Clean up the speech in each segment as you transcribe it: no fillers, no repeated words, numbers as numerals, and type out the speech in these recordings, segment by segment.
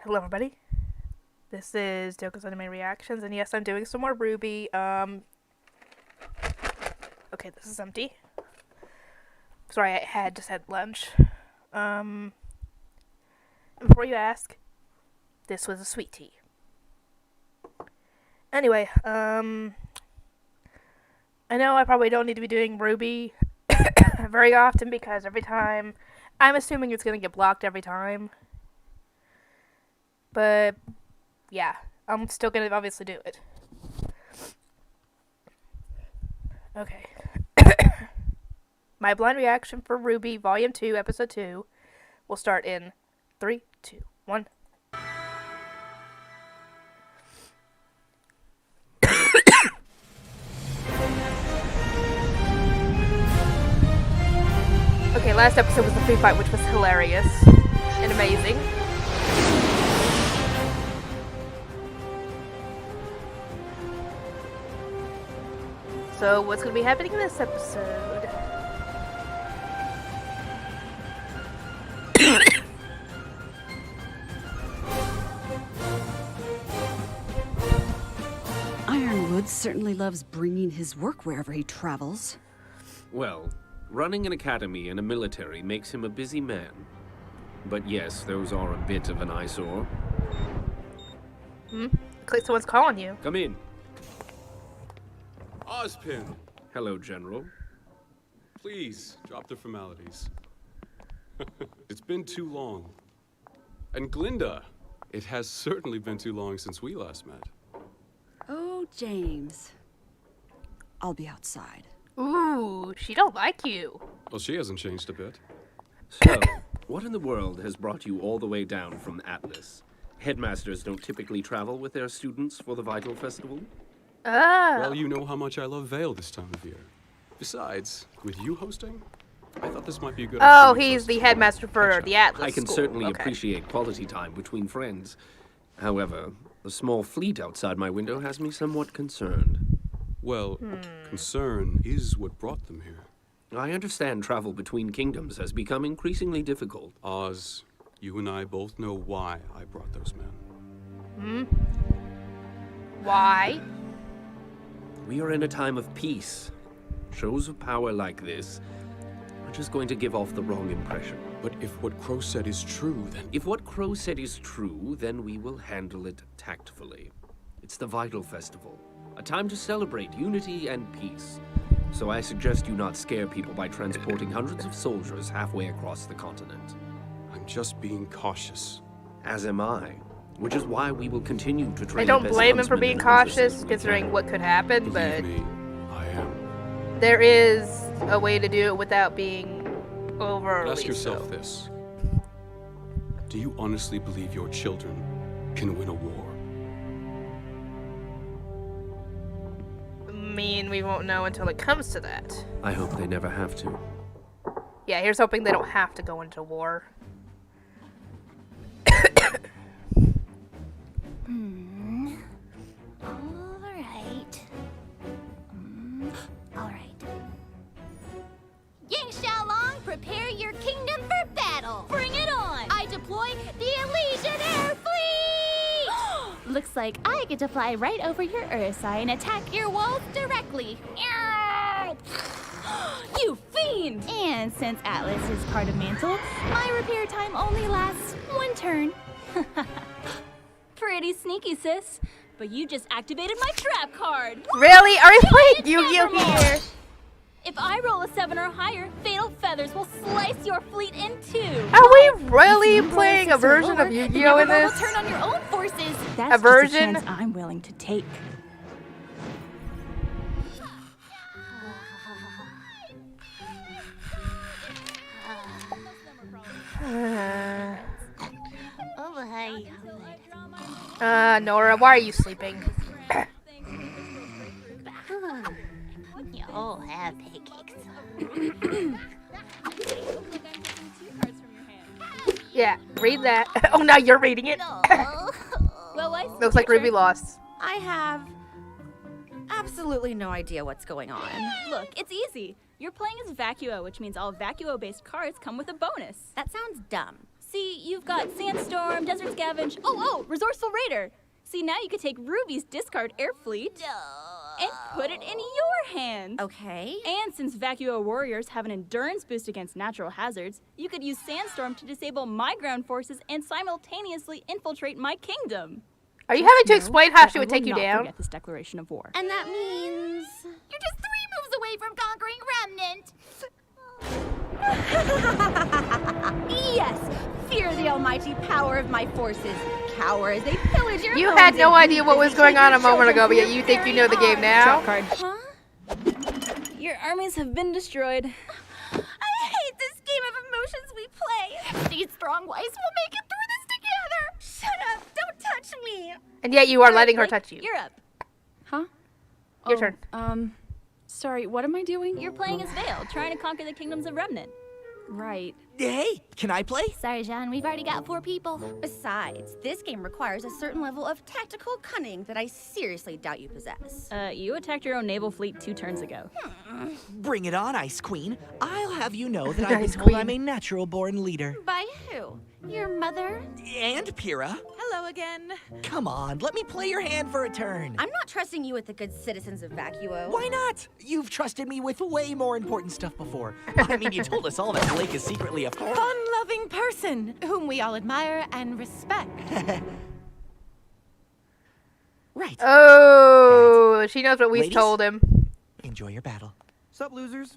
Hello everybody, this is Yoko's Anime Reactions, and yes, I'm doing some more RWBY. Okay, this is empty. Sorry, I just had lunch. And before you ask, this was a sweet tea. Anyway, I know I probably don't need to be doing RWBY very often because every time, I'm assuming it's gonna get blocked every time. But, yeah, I'm still gonna obviously do it. Okay. My blind reaction for RWBY Volume 2, Episode 2 will start in 3, 2, 1. Okay, last episode was the free fight, which was hilarious and amazing. So, what's going to be happening in this episode? Ironwood certainly loves bringing his work wherever he travels. Well, running an academy and a military makes him a busy man. But yes, those are a bit of an eyesore. Looks like someone's calling you. Come in. Ozpin, Hello, General. please drop the formalities. It's been too long. And Glinda, it has certainly been too long since we last met. Oh, James. I'll be outside. Ooh, she don't like you. Well, she hasn't changed a bit. So, what in the world has brought you all the way down from Atlas? Headmasters don't typically travel with their students for the Vital Festival? Well, you know how much I love Vale this time of year. Besides, with you hosting, I thought this might be a good Oh, opportunity he's for the us to headmaster for catch up. the Atlas I can school. certainly Okay. appreciate quality time between friends. However, the small fleet outside my window has me somewhat concerned. Well, concern is what brought them here. I understand travel between kingdoms has become increasingly difficult. Oz, you and I both know why I brought those men. Why? We are in a time of peace. Shows of power like this are just going to give off the wrong impression. But if what Crow said is true, then... If what Crow said is true, then we will handle it tactfully. It's the Vital Festival, a time to celebrate unity and peace. So I suggest you not scare people by transporting hundreds of soldiers halfway across the continent. I'm just being cautious. As am I, which is why we will continue to train I don't the best blame him for huntsmen being and huntresses cautious, we considering can. what could happen, Believe but me, I am. there is a way to do it without being overly Ask yourself so. this. Do you honestly believe your children can win a war? I mean, we won't know until it comes to that. I hope they never have to. Yeah, here's hoping they don't have to go into war. Alright. Ying Xiaolong, prepare your kingdom for battle! Bring it on! I deploy the Elysian Air Fleet! Looks like I get to fly right over your Urusai and attack your walls directly. You fiend! And since Atlas is part of Mantle, my repair time only lasts one turn. Pretty sneaky, sis. But you just activated my trap card. Really? Are we playing Yu-Gi-Oh Nevermore. here? If I roll a 7 or higher, fatal feathers will slice your fleet in two. Are we really If you playing a roll 6 or version lower, of the Yu-Gi-Oh in Nevermore this? will turn on your own forces. That's A version? just a chance I'm willing to take. Nora, why are you sleeping? You all have pancakes. Yeah, read that. Oh, now you're reading it. Well, I Looks like RWBY lost. I have absolutely no idea what's going on. Look, it's easy. You're playing as Vacuo, which means all Vacuo-based cards come with a bonus. That sounds dumb. See, you've got Sandstorm, Desert Scavenge, Resourceful Raider. See, now you could take Ruby's discard air fleet and put it in your hands. Okay. And since Vacuo Warriors have an endurance boost against natural hazards, you could use Sandstorm to disable my ground forces and simultaneously infiltrate my kingdom. Are you having to Know explain how that she I would will take you not down? forget this declaration of war. And that means you're just 3 moves away from conquering Remnant. Yes! Fear the almighty power of my forces. Cower as they pillage your You homes had no and idea what was going on a moment ago, but yet you think you know the game now? Drop card. Huh? Your armies have been destroyed. I hate this game of emotions we play. These strong wives will make it through this together. Shut up! Don't touch me. And yet you are letting her touch you. You're up. Huh? Your turn. Sorry, what am I doing? You're playing as Vale, trying to conquer the kingdoms of Remnant. Right. Hey, can I play? Sorry, Jean. We've already got 4 people. Besides, this game requires a certain level of tactical cunning that I seriously doubt you possess. You attacked your own naval fleet 2 turns ago. Bring it on, Ice Queen. I'll have you know that I've been Ice told Queen. I'm a natural-born leader. By who? Your mother? And Pyrrha. Hello again. Come on, let me play your hand for a turn. I'm not trusting you with the good citizens of Vacuo. Why not? You've trusted me with way more important stuff before. I mean, you told us all that Blake is secretly a Fun-loving person whom we all admire and respect. Right. Oh, she knows what we Ladies? told him. Enjoy your battle. Sup, losers?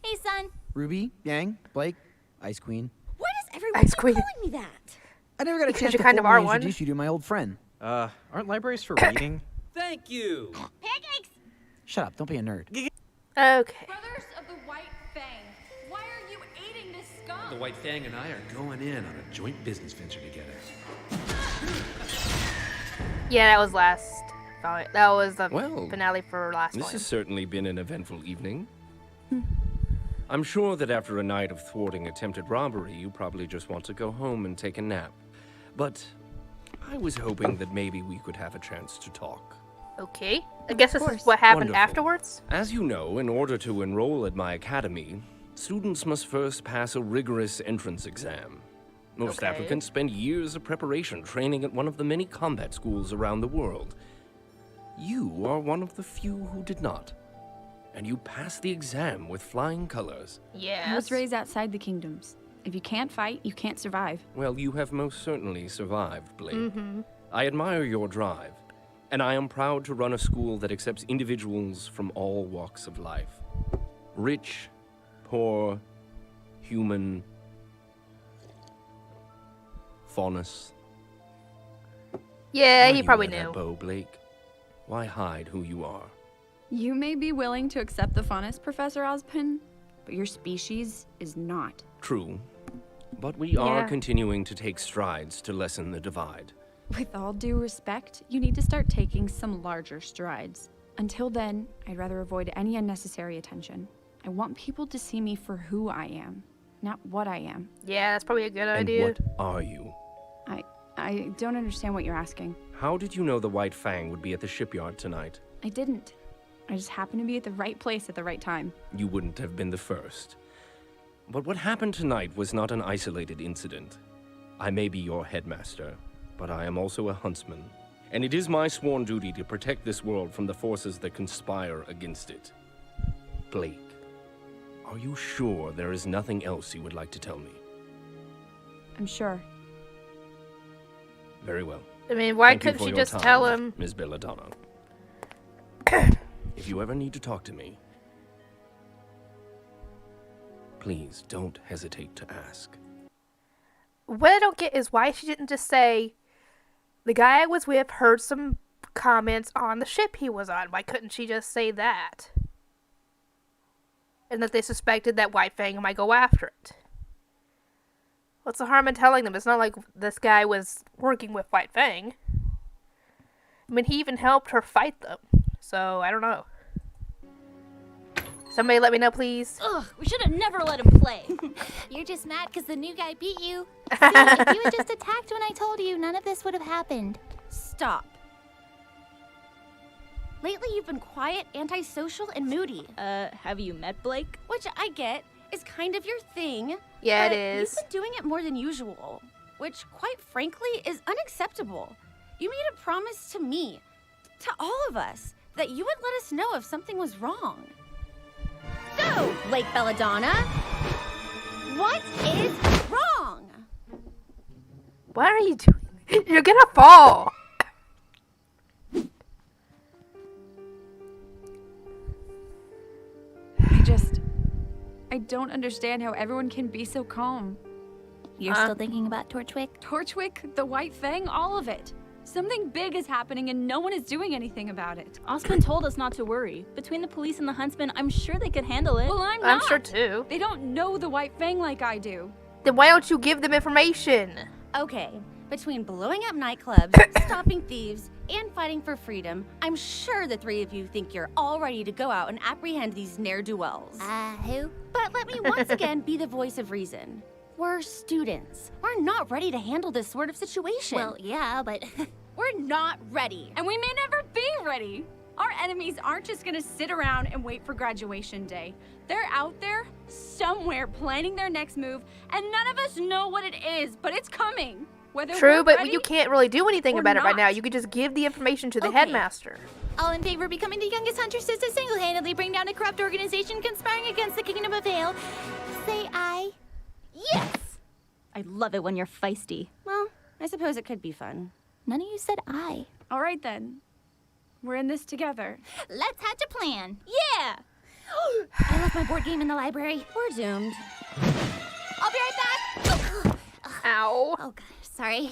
Hey, son. Ruby, Yang, Blake, Ice Queen. Why does everyone Ice keep Queen. calling me that? I never got a Because chance you to kind of formally are one. introduce you to my old friend. Aren't libraries for reading? Thank you. Pancakes. Shut up, don't be a nerd. Okay. Brothers of the White Fang, why are you aiding this scum? The White Fang and I are going in on a joint business venture together. Yeah, that was last. That was the Well, finale for last This one. has certainly been an eventful evening. I'm sure that after a night of thwarting attempted robbery, you probably just want to go home and take a nap. But I was hoping that maybe we could have a chance to talk. Okay. I guess this is what happened Wonderful. afterwards? As you know, in order to enroll at my academy, students must first pass a rigorous entrance exam. Most Okay. applicants spend years of preparation training at one of the many combat schools around the world. You are one of the few who did not. And you passed the exam with flying colors. Yes. I was raised outside the kingdoms. If you can't fight, you can't survive. Well, you have most certainly survived, Blake. Mm-hmm. I admire your drive, and I am proud to run a school that accepts individuals from all walks of life. Rich, poor, human, faunus. Yeah, Why he do probably you wear knew. that bow, Blake? Why hide who you are? You may be willing to accept the faunus, Professor Ozpin, but your species is not. True, but we are Yeah. continuing to take strides to lessen the divide. With all due respect, you need to start taking some larger strides. Until then, I'd rather avoid any unnecessary attention. I want people to see me for who I am, not what I am. Yeah, that's probably a good And idea. what are you? I don't understand what you're asking. How did you know the White Fang would be at the shipyard tonight? I didn't. I just happened to be at the right place at the right time. You wouldn't have been the first. But what happened tonight was not an isolated incident. I may be your headmaster, but I am also a huntsman. And it is my sworn duty to protect this world from the forces that conspire against it. Blake, are you sure there is nothing else you would like to tell me? I'm sure. Very well. I mean, why Thank you couldn't for she your just time, tell him? Ms. Belladonna. If you ever need to talk to me, please don't hesitate to ask. What I don't get is why she didn't just say, the guy I was with heard some comments on the ship he was on. Why couldn't she just say that? And that they suspected that White Fang might go after it. What's the harm in telling them? It's not like this guy was working with White Fang. I mean, he even helped her fight them. So, I don't know. Somebody let me know, please. Ugh, we should have never let him play. You're just mad because the new guy beat you. See, if you had just attacked when I told you, none of this would have happened. Stop. Lately, you've been quiet, antisocial, and moody. Have you met Blake? Which I get. is kind of your thing. Yeah, it but is. You've been doing it more than usual, which, quite frankly, is unacceptable. You made a promise to me, to all of us, that you would let us know if something was wrong. So, Lake Belladonna, what is wrong? What are you doing? You're gonna fall. I don't understand how everyone can be so calm. You're still thinking about Torchwick? Torchwick, the White Fang, all of it. Something big is happening and no one is doing anything about it. Osmond told us not to worry. Between the police and the huntsman, I'm sure they could handle it. Well, I'm sure too. They don't know the White Fang like I do. Then why don't you give them information? Okay, between blowing up nightclubs, stopping thieves, and fighting for freedom, I'm sure the three of you think you're all ready to go out and apprehend these ne'er-do-wells. Who? But let me once again be the voice of reason. We're students. We're not ready to handle this sort of situation. Well, yeah, but we're not ready. And we may never be ready. Our enemies aren't just gonna sit around and wait for graduation day. They're out there, somewhere, planning their next move, and none of us know what it is, but it's coming. Whether True, we're but ready you can't really do anything or about it right not. now. You could just give the information to the Okay. headmaster. all in favor of becoming the youngest hunter sis to single-handedly bring down a corrupt organization conspiring against the Kingdom of Vale, say aye. Yes! I love it when you're feisty. Well, I suppose it could be fun. None of you said aye. All right then. We're in this together. Let's hatch a plan. Yeah! I left my board game in the library. We're doomed. I'll be right back. Ow. Oh gosh, sorry.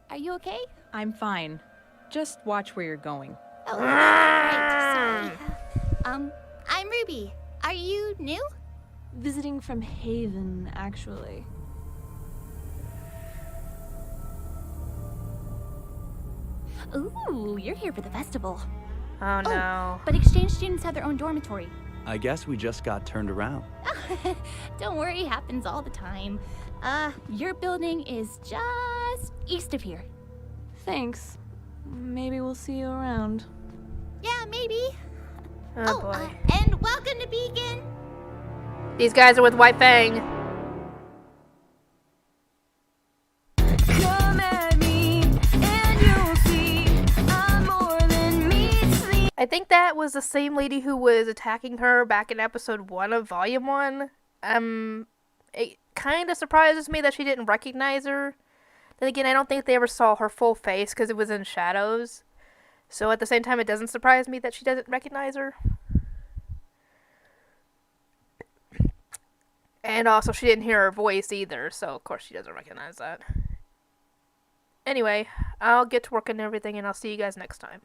Are you okay? I'm fine. Just watch where you're going. Oh, right. Sorry. I'm Ruby. Are you new? Visiting from Haven, actually. Ooh, you're here for the festival. Oh no. But exchange students have their own dormitory. I guess we just got turned around. Don't worry, happens all the time. Your building is just east of here. Thanks. Maybe we'll see you around. Yeah, maybe. Oh boy. And welcome to Beacon. These guys are with White Fang. Come at me, and you'll see I'm more than meets. I think that was the same lady who was attacking her back in episode 1 of Volume 1. It kind of surprises me that she didn't recognize her. Then again, I don't think they ever saw her full face because it was in shadows. So at the same time, it doesn't surprise me that she doesn't recognize her. And also, she didn't hear her voice either, so of course she doesn't recognize that. Anyway, I'll get to work on everything and I'll see you guys next time.